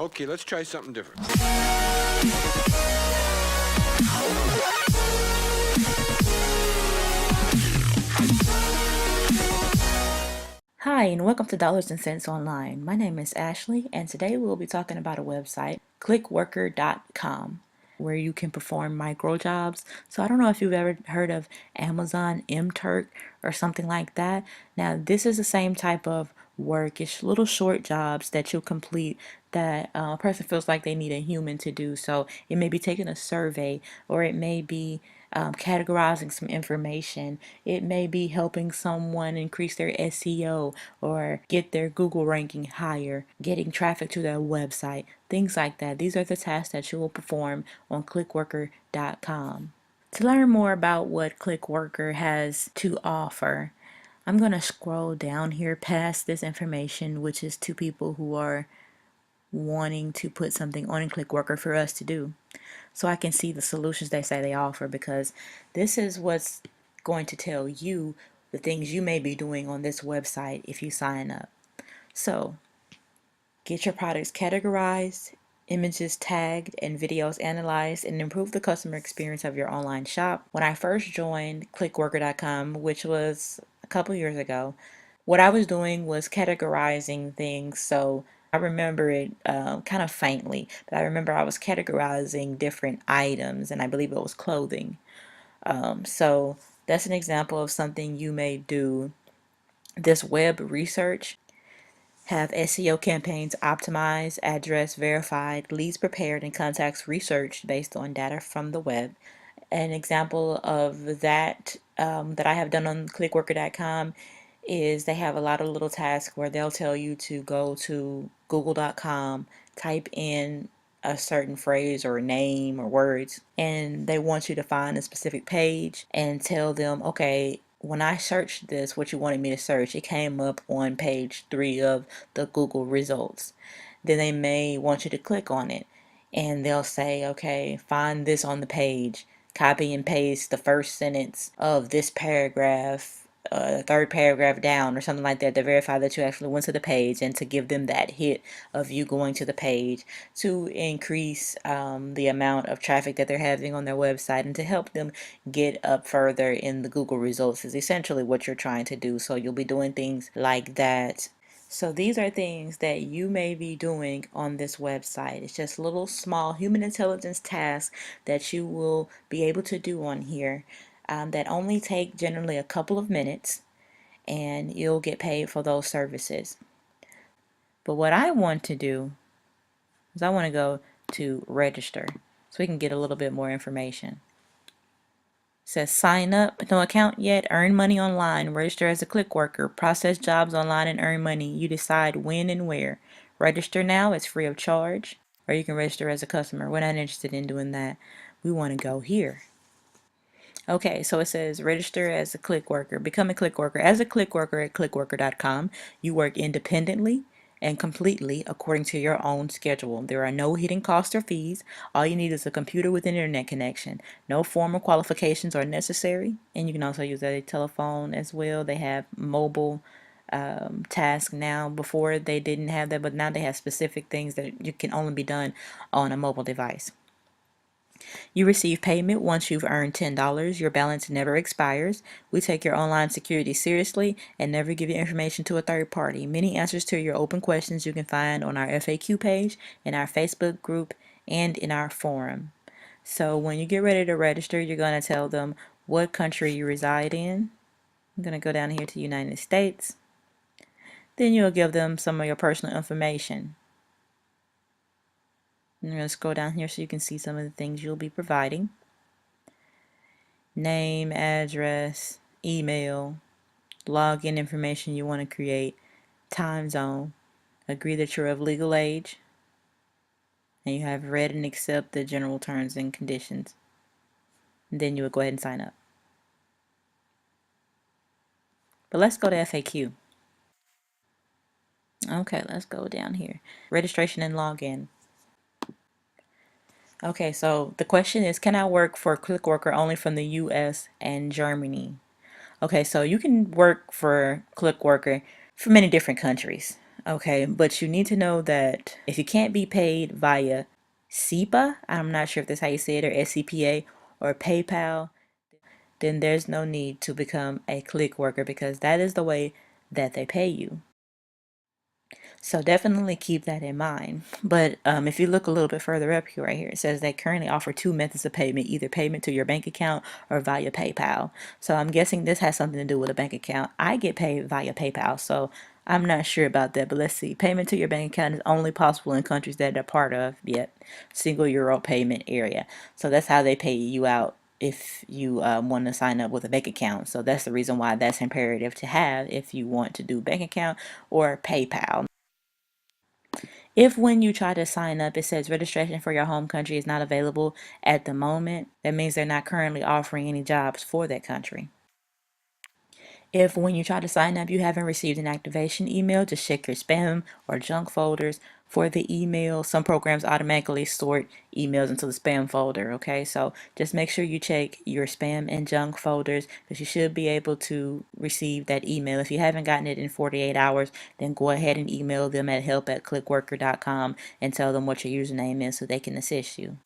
Okay, let's try something different. Hi, and welcome to Dollars and Cents Online. My name is Ashley, and today we'll be talking about a website, clickworker.com, where you can perform micro jobs. So I don't know if you've ever heard of Amazon MTurk or something like that. Now, this is the same type of work. It's little short jobs that you complete that a person feels like they need a human to do. So it may be taking a survey, or it may be categorizing some information. It may be helping someone increase their SEO or get their Google ranking higher, getting traffic to their website, things like that. These are the tasks that you will perform on clickworker.com. To learn more about what Clickworker has to offer, I'm going to scroll down here past this information, which is to people who are wanting to put something on Clickworker for us to do, so I can see the solutions they say they offer, because this is what's going to tell you the things you may be doing on this website if you sign up. So get your products categorized, images tagged, and videos analyzed, and improve the customer experience of your online shop. When I first joined clickworker.com, which was a couple years ago, what I was doing was categorizing things. So I remember it kind of faintly, but I remember I was categorizing different items, and I believe it was clothing. So that's an example of something you may do. This web research, have SEO campaigns optimized, address verified, leads prepared, and contacts researched based on data from the web. An example of that that I have done on clickworker.com is they have a lot of little tasks where they'll tell you to go to google.com, type in a certain phrase or name or words, and they want you to find a specific page and tell them, okay, when I searched this, what you wanted me to search, it came up on page 3 of the Google results. Then they may want you to click on it, and they'll say, okay, find this on the page, copy and paste the first sentence of this paragraph, third paragraph down, or something like that, to verify that you actually went to the page, and to give them that hit of you going to the page to increase the amount of traffic that they're having on their website, and to help them get up further in the Google results is essentially what you're trying to do. So you'll be doing things like that. So these are things that you may be doing on this website. It's just little small human intelligence tasks that you will be able to do on here, that only take generally a couple of minutes, and you'll get paid for those services. But what I want to do is I want to go to register so we can get a little bit more information. It says sign up, no account yet, earn money online, register as a click worker, process jobs online and earn money. You decide when and where. Register now, it's free of charge, or you can register as a customer. We're not interested in doing that. We want to go here. Okay, so it says register as a click worker. Become a click worker. As a click worker at clickworker.com, you work independently and completely according to your own schedule. There are no hidden costs or fees. All you need is a computer with an internet connection. No formal qualifications are necessary, and you can also use a telephone as well. They have mobile task now. Before they didn't have that, but now they have specific things that you can only be done on a mobile device. You receive payment once you've earned $10. Your balance never expires. We take your online security seriously and never give your information to a third party. Many answers to your open questions you can find on our FAQ page, in our Facebook group, and in our forum. So when you get ready to register, you're going to tell them what country you reside in. I'm going to go down here to United States. Then you'll give them some of your personal information. I'm going to scroll down here so you can see some of the things you'll be providing. Name, address, email, login information you want to create, time zone, agree that you're of legal age, and you have read and accept the general terms and conditions. And then you would go ahead and sign up. But let's go to FAQ. Okay, let's go down here. Registration and login. Okay, so the question is, can I work for Clickworker only from the US and Germany? Okay, so you can work for Clickworker for many different countries. Okay, but you need to know that if you can't be paid via SEPA, I'm not sure if that's how you say it, or SCPA or PayPal, then there's no need to become a click worker because that is the way that they pay you. So definitely keep that in mind. But if you look a little bit further up here, right here, it says they currently offer two methods of payment, either payment to your bank account or via PayPal. So I'm guessing this has something to do with a bank account. I get paid via PayPal, so I'm not sure about that. But let's see. Payment to your bank account is only possible in countries that are part of the single euro payment area. So that's how they pay you out if you want to sign up with a bank account. So that's the reason why that's imperative to have if you want to do bank account or PayPal. If when you try to sign up, it says registration for your home country is not available at the moment, that means they're not currently offering any jobs for that country. If when you try to sign up, you haven't received an activation email, just check your spam or junk folders for the email. Some programs automatically sort emails into the spam folder, okay? So just make sure you check your spam and junk folders because you should be able to receive that email. If you haven't gotten it in 48 hours, then go ahead and email them at help@clickworker.com and tell them what your username is so they can assist you.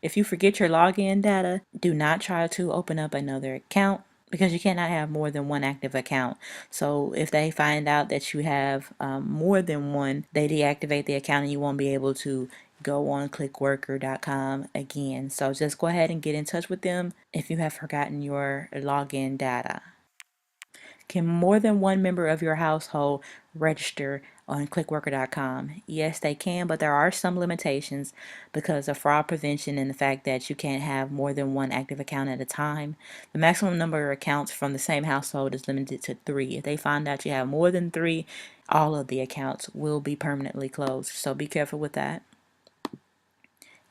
If you forget your login data, do not try to open up another account because you cannot have more than one active account. So if they find out that you have more than one, they deactivate the account and you won't be able to go on clickworker.com again. So just go ahead and get in touch with them if you have forgotten your login data. Can more than one member of your household register on clickworker.com? Yes, they can, but there are some limitations because of fraud prevention and the fact that you can't have more than one active account at a time. The maximum number of accounts from the same household is limited to 3. If they find out you have more than 3, all of the accounts will be permanently closed. So be careful with that.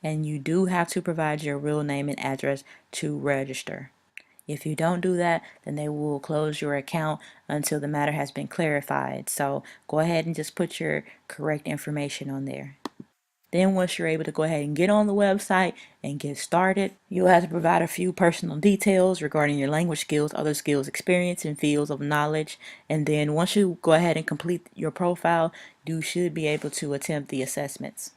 And you do have to provide your real name and address to register. If you don't do that, then they will close your account until the matter has been clarified. So go ahead and just put your correct information on there. Then once you're able to go ahead and get on the website and get started, you'll have to provide a few personal details regarding your language skills, other skills, experience, and fields of knowledge. And then once you go ahead and complete your profile, you should be able to attempt the assessments.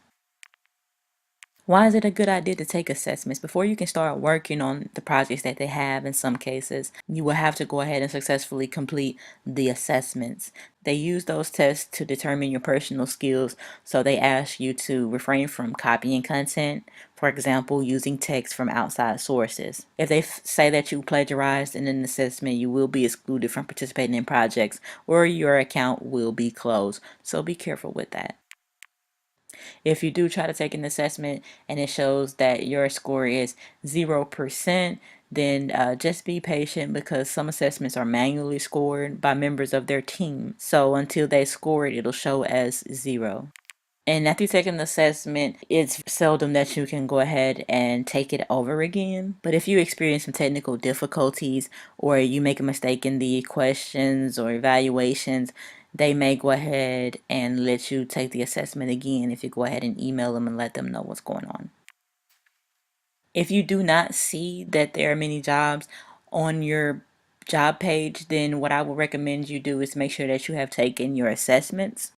Why is it a good idea to take assessments? Before you can start working on the projects that they have, in some cases, you will have to go ahead and successfully complete the assessments. They use those tests to determine your personal skills, so they ask you to refrain from copying content, for example, using text from outside sources. If they say that you plagiarized in an assessment, you will be excluded from participating in projects or your account will be closed, so be careful with that. If you do try to take an assessment and it shows that your score is 0%, then just be patient because some assessments are manually scored by members of their team. So until they score it, it'll show as 0. And after you take an assessment, it's seldom that you can go ahead and take it over again. But if you experience some technical difficulties or you make a mistake in the questions or evaluations, they may go ahead and let you take the assessment again if you go ahead and email them and let them know what's going on. If you do not see that there are many jobs on your job page, then what I would recommend you do is make sure that you have taken your assessments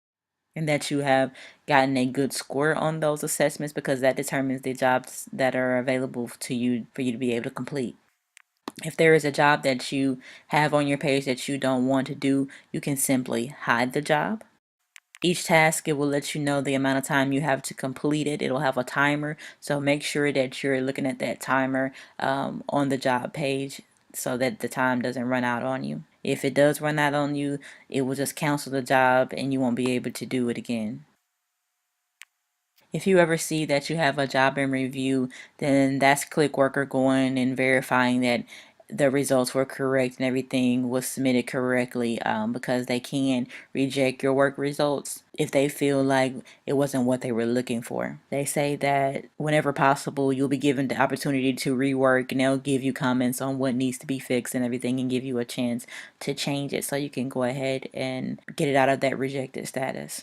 and that you have gotten a good score on those assessments because that determines the jobs that are available to you for you to be able to complete. If there is a job that you have on your page that you don't want to do, you can simply hide the job. Each task, it will let you know the amount of time you have to complete it. It'll have a timer, so make sure that you're looking at that timer on the job page so that the time doesn't run out on you. If it does run out on you, it will just cancel the job and you won't be able to do it again. If you ever see that you have a job in review, then that's Clickworker going and verifying that the results were correct and everything was submitted correctly because they can reject your work results if they feel like it wasn't what they were looking for. They say that whenever possible, you'll be given the opportunity to rework and they'll give you comments on what needs to be fixed and everything and give you a chance to change it so you can go ahead and get it out of that rejected status.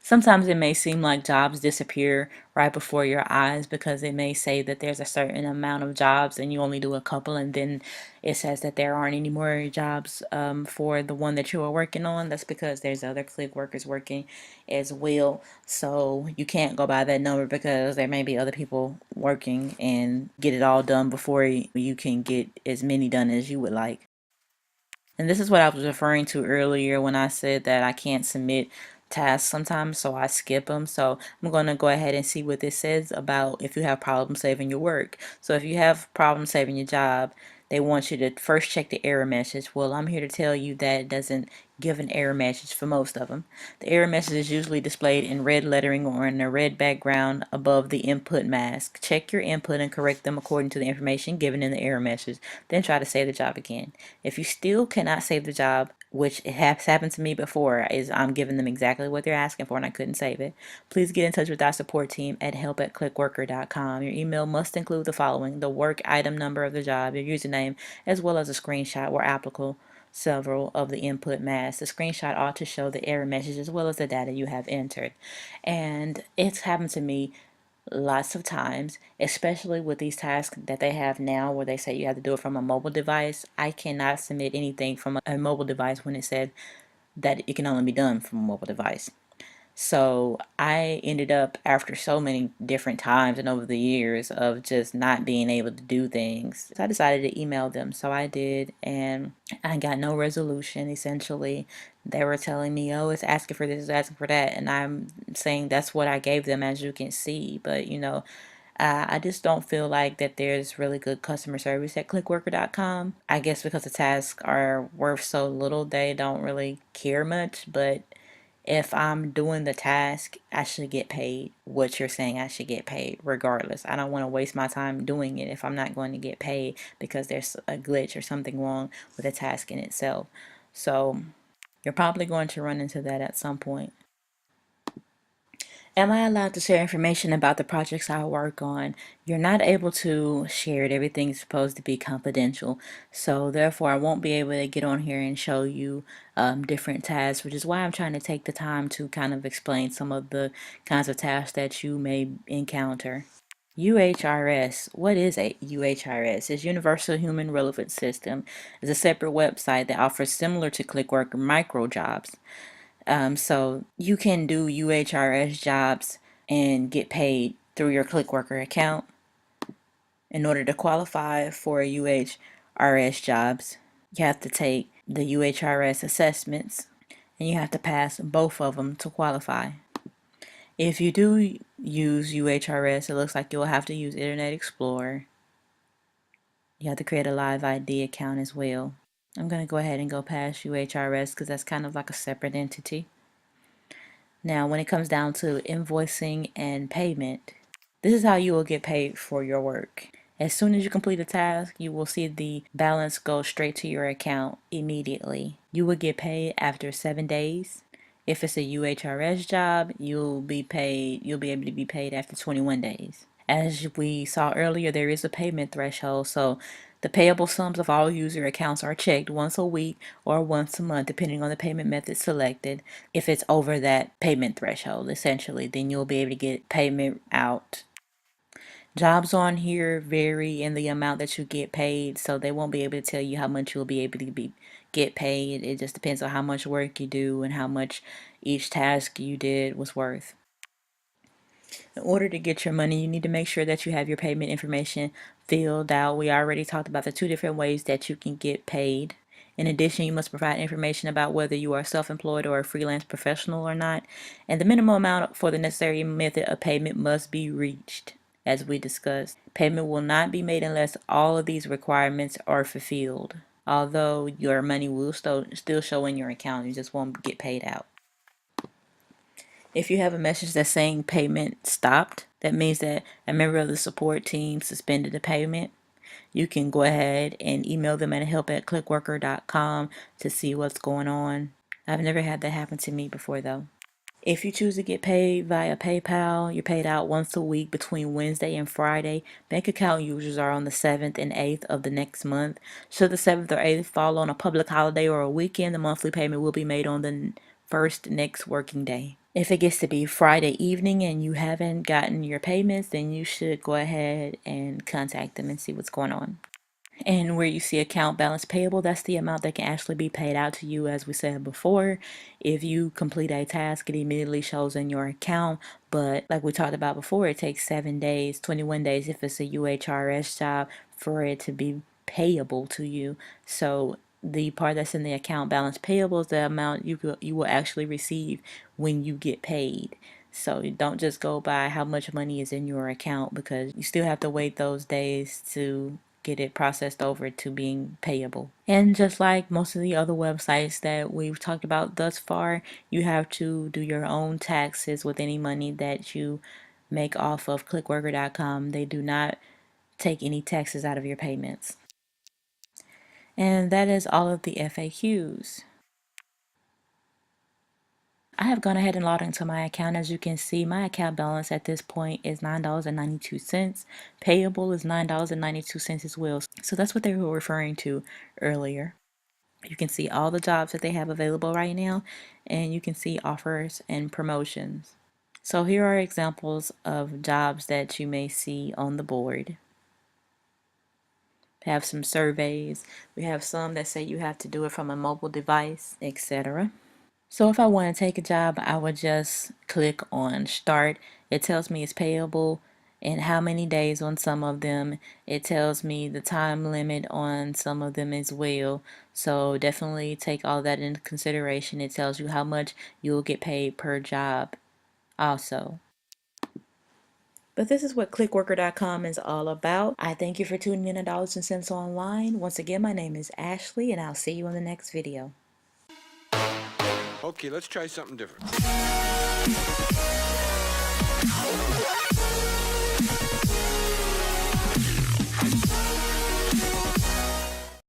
Sometimes it may seem like jobs disappear right before your eyes because it may say that there's a certain amount of jobs and you only do a couple, and then it says that there aren't any more jobs for the one that you are working on. That's because there's other click workers working as well. So you can't go by that number because there may be other people working and get it all done before you can get as many done as you would like. And this is what I was referring to earlier when I said that I can't submit tasks sometimes, so I skip them. So I'm going to go ahead and see what this says about if you have problems saving your work. So if you have problems saving your job, they want you to first check the error message. Well, I'm here to tell you that it doesn't give an error message for most of them. The error message is usually displayed in red lettering or in a red background above the input mask. Check your input and correct them according to the information given in the error message. Then try to save the job again. If you still cannot save the job, which it has happened to me before, is I'm giving them exactly what they're asking for and I couldn't save it. Please get in touch with our support team at help@clickworker.com. Your email must include the following: the work item number of the job, your username, as well as a screenshot where applicable several of the input masks. The screenshot ought to show the error message as well as the data you have entered. And it's happened to me lots of times, especially with these tasks that they have now where they say you have to do it from a mobile device. I cannot submit anything from a mobile device when it said that it can only be done from a mobile device. So I ended up, after so many different times and over the years of just not being able to do things, I decided to email them. So I did, and I got no resolution essentially. They were telling me, oh, it's asking for this, it's asking for that. And I'm saying that's what I gave them, as you can see. But, I just don't feel like that there's really good customer service at clickworker.com. I guess because the tasks are worth so little, they don't really care much. But if I'm doing the task, I should get paid what you're saying I should get paid, regardless. I don't want to waste my time doing it if I'm not going to get paid because there's a glitch or something wrong with the task in itself. So you're probably going to run into that at some point. Am I allowed to share information about the projects I work on? You're not able to share it. Everything is supposed to be confidential. So therefore, I won't be able to get on here and show you different tasks, which is why I'm trying to take the time to kind of explain some of the kinds of tasks that you may encounter. UHRS. What is a UHRS? It's Universal Human Relevance System. It's a separate website that offers similar to Clickworker micro jobs. So you can do UHRS jobs and get paid through your Clickworker account. In order to qualify for UHRS jobs, you have to take the UHRS assessments and you have to pass both of them to qualify. If you do use UHRS, it looks like you'll have to use Internet Explorer. You have to create a live ID account as well. I'm going to go ahead and go past UHRS because that's kind of like a separate entity. Now, when it comes down to invoicing and payment, this is how you will get paid for your work. As soon as you complete a task, you will see the balance go straight to your account immediately. You will get paid after 7 days. If it's a UHRS job, you'll be able to be paid after 21 days. As we saw earlier, there is a payment threshold, so the payable sums of all user accounts are checked once a week or once a month, depending on the payment method selected. If it's over that payment threshold, essentially, then you'll be able to get payment out. Jobs on here vary in the amount that you get paid, so they won't be able to tell you how much you'll be able to get paid. It just depends on how much work you do and how much each task you did was worth. In order to get your money, you need to make sure that you have your payment information filled out. We already talked about the two different ways that you can get paid. In addition, you must provide information about whether you are self-employed or a freelance professional or not, and the minimum amount for the necessary method of payment must be reached. As we discussed, payment will not be made unless all of these requirements are fulfilled. Although your money will still show in your account, you just won't get paid out. If you have a message that's saying payment stopped, that means that a member of the support team suspended the payment. You can go ahead and email them at help@clickworker.com to see what's going on. I've never had that happen to me before though. If you choose to get paid via PayPal, you're paid out once a week between Wednesday and Friday. Bank account users are on the 7th and 8th of the next month. Should the 7th or 8th fall on a public holiday or a weekend, the monthly payment will be made on the first next working day. If it gets to be Friday evening and you haven't gotten your payments, then you should go ahead and contact them and see what's going on. And where you see account balance payable, that's the amount that can actually be paid out to you. As we said before, if you complete a task, it immediately shows in your account. But like we talked about before, it takes 7 days, 21 days if it's a UHRS job for it to be payable to you. So the part that's in the account balance payable is the amount you will actually receive when you get paid. So you don't just go by how much money is in your account, because you still have to wait those days to get it processed over to being payable. And just like most of the other websites that we've talked about thus far, you have to do your own taxes with any money that you make off of clickworker.com. They do not take any taxes out of your payments. And that is all of the FAQs. I have gone ahead and logged into my account. As you can see, my account balance at this point is $9.92. Payable is $9.92 as well. So that's what they were referring to earlier. You can see all the jobs that they have available right now, and you can see offers and promotions. So here are examples of jobs that you may see on the board. We have some surveys. We have some that say you have to do it from a mobile device, etc. So if I want to take a job, I would just click on start. It tells me it's payable and how many days on some of them. It tells me the time limit on some of them as well. So definitely take all that into consideration. It tells you how much you'll get paid per job also. But this is what clickworker.com is all about. I thank you for tuning in to Dollars and Cents Online. Once again, my name is Ashley, and I'll see you in the next video. Okay, let's try something different.